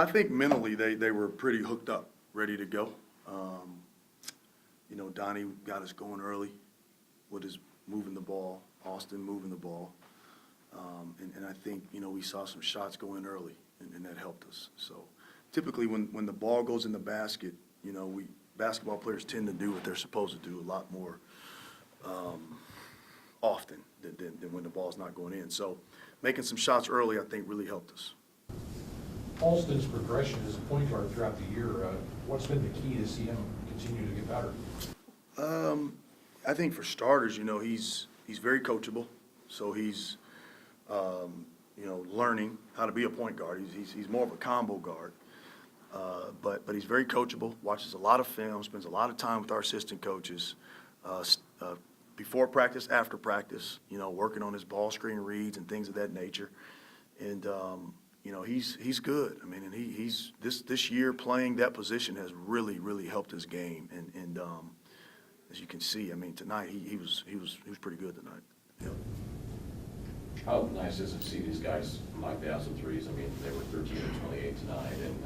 I think mentally they were pretty hooked up, ready to go. Donnie got us going early with his moving the ball, Austin moving the ball. And I think, we saw some shots go in early, and that helped us. So typically when the ball goes in the basket, basketball players tend to do what they're supposed to do a lot more often than when the ball's not going in. So making some shots early, I think, really helped us. Alston's progression as a point guard throughout the year, what's been the key to see him continue to get better? I think for starters, he's very coachable. So he's, learning how to be a point guard. He's more of a combo guard. But he's very coachable, watches a lot of film, spends a lot of time with our assistant coaches, before practice, after practice, working on his ball screen reads and things of that nature. And, he's good. I mean, and he's this year playing that position has really, really helped his game. And as you can see, I mean, tonight he was pretty good tonight. Yeah. How nice is it to see these guys knock down some threes? I mean, they were 13 and 28 tonight and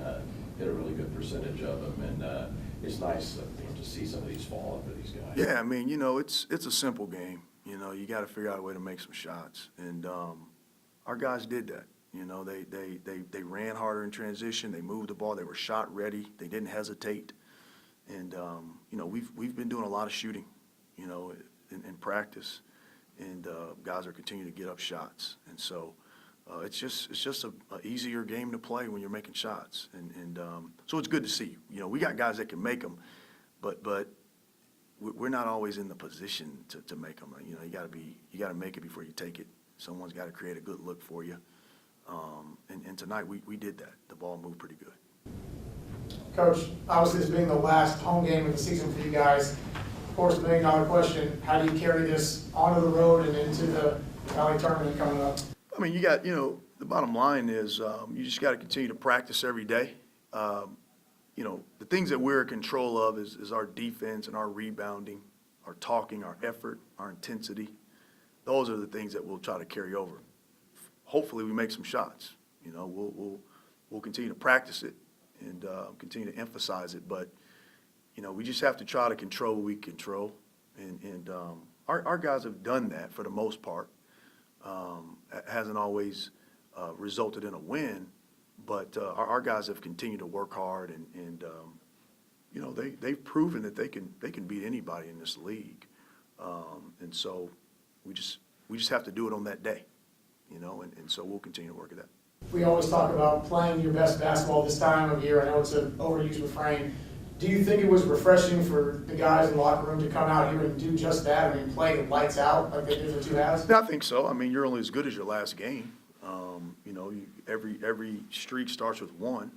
hit a really good percentage of them. And it's nice to see some of these fall for these guys. Yeah, I mean, it's a simple game. You got to figure out a way to make some shots. And our guys did that. They ran harder in transition. They moved the ball. They were shot ready. They didn't hesitate. And, we've been doing a lot of shooting, in practice. And guys are continuing to get up shots. And so it's just a easier game to play when you're making shots. And so it's good to see. We got guys that can make them, but we're not always in the position to make them. You got to make it before you take it. Someone's got to create a good look for you. And tonight we did that. The ball moved pretty good. Coach, obviously this being the last home game of the season for you guys, of course, the million-dollar question, how do you carry this onto the road and into the Valley tournament coming up? I mean, you got, the bottom line is you just got to continue to practice every day. The things that we're in control of is our defense and our rebounding, our talking, our effort, our intensity. Those are the things that we'll try to carry over. Hopefully we make some shots. We'll continue to practice it and continue to emphasize it. But, we just have to try to control what we control. And our guys have done that for the most part. It hasn't always resulted in a win, but our guys have continued to work hard and they've proven that they can beat anybody in this league. And so we just have to do it on that day, and so we'll continue to work at that. We always talk about playing your best basketball this time of year. I know it's an overused refrain. Do you think it was refreshing for the guys in the locker room to come out here and do just that? I mean, play lights out like they did for 2 halves? Yeah, I think so. I mean, you're only as good as your last game. Every streak starts with one.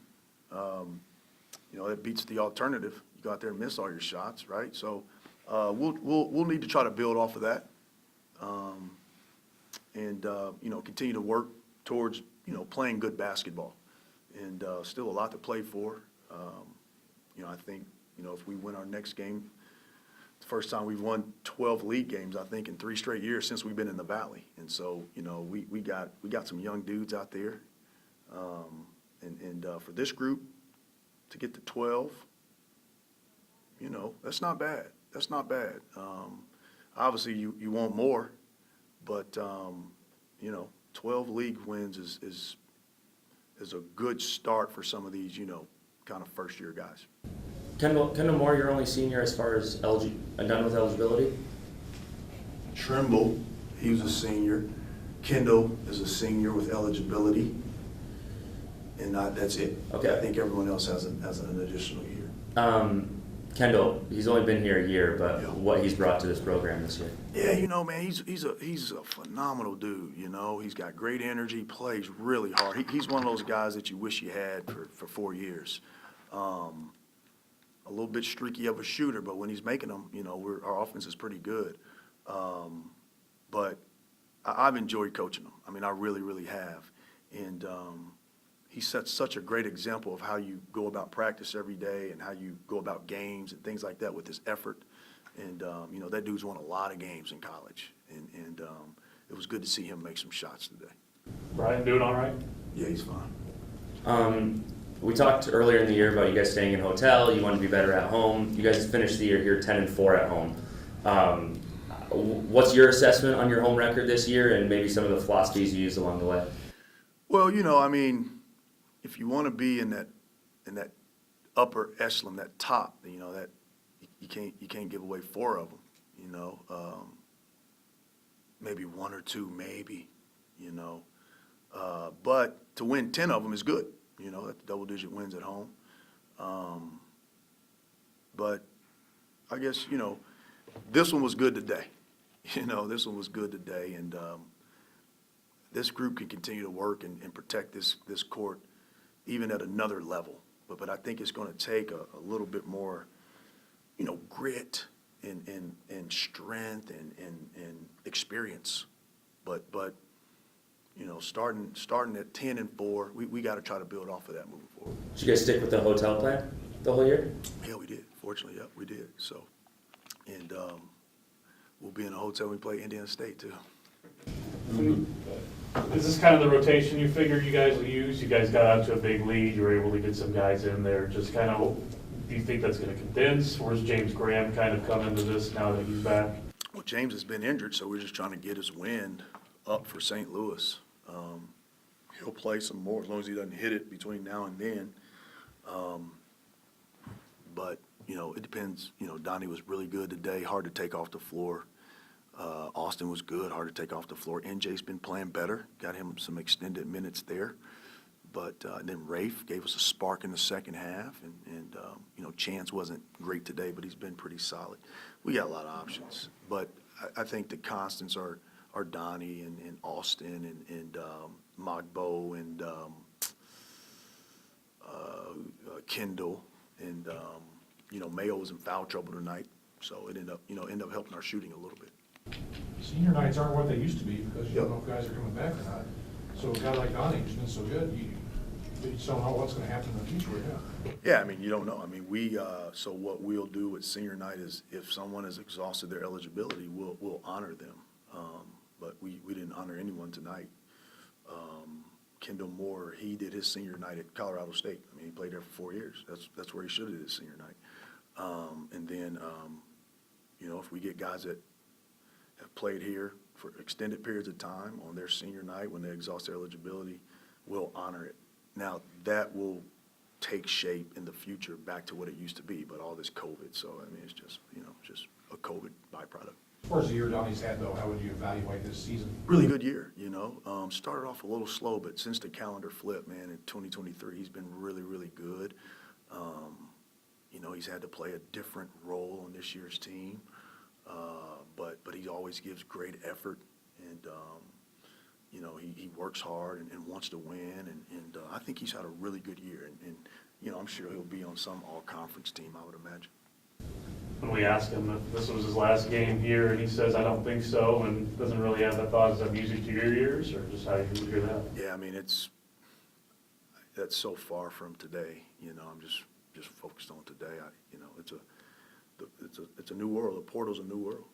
That beats the alternative. You go out there and miss all your shots, right? So we'll need to try to build off of that, and continue to work towards playing good basketball. And still a lot to play for. I think if we win our next game, it's the first time we've won 12 league games, I think, in 3 straight years since we've been in the Valley. And so we got some young dudes out there, and for this group to get to 12, that's not bad. That's not bad. Obviously you want more, but 12 league wins is a good start for some of these kind of first-year guys. Kendall Moore, your only senior as far as done with eligibility? Trimble, he was a senior. Kendall is a senior with eligibility, and that's it. Okay. I think everyone else has an additional year. Kendall, he's only been here a year, but Yeah. what he's brought to this program this year? Yeah, man, he's a phenomenal dude. He's got great energy, plays really hard. He's one of those guys that you wish you had for 4 years. A little bit streaky of a shooter, but when he's making them, our offense is pretty good. But I've enjoyed coaching him. I mean, I really, really have. And he sets such a great example of how you go about practice every day and how you go about games and things like that with his effort. And, that dude's won a lot of games in college. And it was good to see him make some shots today. Brian doing all right? Yeah, he's fine. We talked earlier in the year about you guys staying in a hotel. You wanted to be better at home. You guys finished the year here 10-4 at home. What's your assessment on your home record this year, and maybe some of the philosophies you used along the way? Well, I mean, if you want to be in that upper echelon, that top, that you can't give away 4 of them. Maybe 1 or 2, maybe. But to win 10 of them is good. That's double-digit wins at home. But I guess this one was good today. This one was good today, and this group can continue to work and protect this court even at another level. But I think it's going to take a little bit more, grit and strength and experience. But starting at 10-4, we got to try to build off of that moving forward. Did you guys stick with the hotel plan the whole year? Yeah, we did. Fortunately, yeah, we did. So, and we'll be in a hotel when we play Indiana State too. Is this kind of the rotation you figured you guys will use? You guys got out to a big lead, you were able to get some guys in there, just kind of, do you think that's gonna condense? Where's James Graham kind of come into this now that he's back? Well, James has been injured, so we're just trying to get his wind up for St. Louis. He'll play some more as long as he doesn't hit it between now and then. But, it depends. Donnie was really good today, hard to take off the floor. Austin was good, hard to take off the floor. NJ's been playing better, got him some extended minutes there. But then Rafe gave us a spark in the second half, and Chance wasn't great today, but he's been pretty solid. We got a lot of options, but I think the constants are Donnie and Austin and Mogbo and Kendall, and Mayo was in foul trouble tonight, so it ended up helping our shooting a little bit. Senior nights aren't what they used to be because you don't know if guys are coming back or not. So a guy like Donnie, who's been so good, you just don't know what's going to happen in the future with him. Yeah, you don't know. So what we'll do with senior night is if someone has exhausted their eligibility, we'll honor them. But we didn't honor anyone tonight. Kendall Moore, he did his senior night at Colorado State. He played there for 4 years. That's where he should have did his senior night. And then, if we get guys that have played here for extended periods of time on their senior night when they exhaust their eligibility, we'll honor it. Now, that will take shape in the future back to what it used to be, but all this COVID, so it's just, just a COVID byproduct. As far as the year Donnie's had, though, how would you evaluate this season? Really good year, started off a little slow, but since the calendar flipped, man, in 2023, he's been really, really good. He's had to play a different role on this year's team, but he always gives great effort, and he works hard and wants to win, and I think he's had a really good year, and I'm sure he'll be on some all-conference team, I would imagine. When we asked him if this was his last game here, and he says, I don't think so, and doesn't really have that thought, is that music to your ears, or just how you would hear that? Yeah, that's so far from today, I'm just focused on today. It's a new world. The portal's a new world.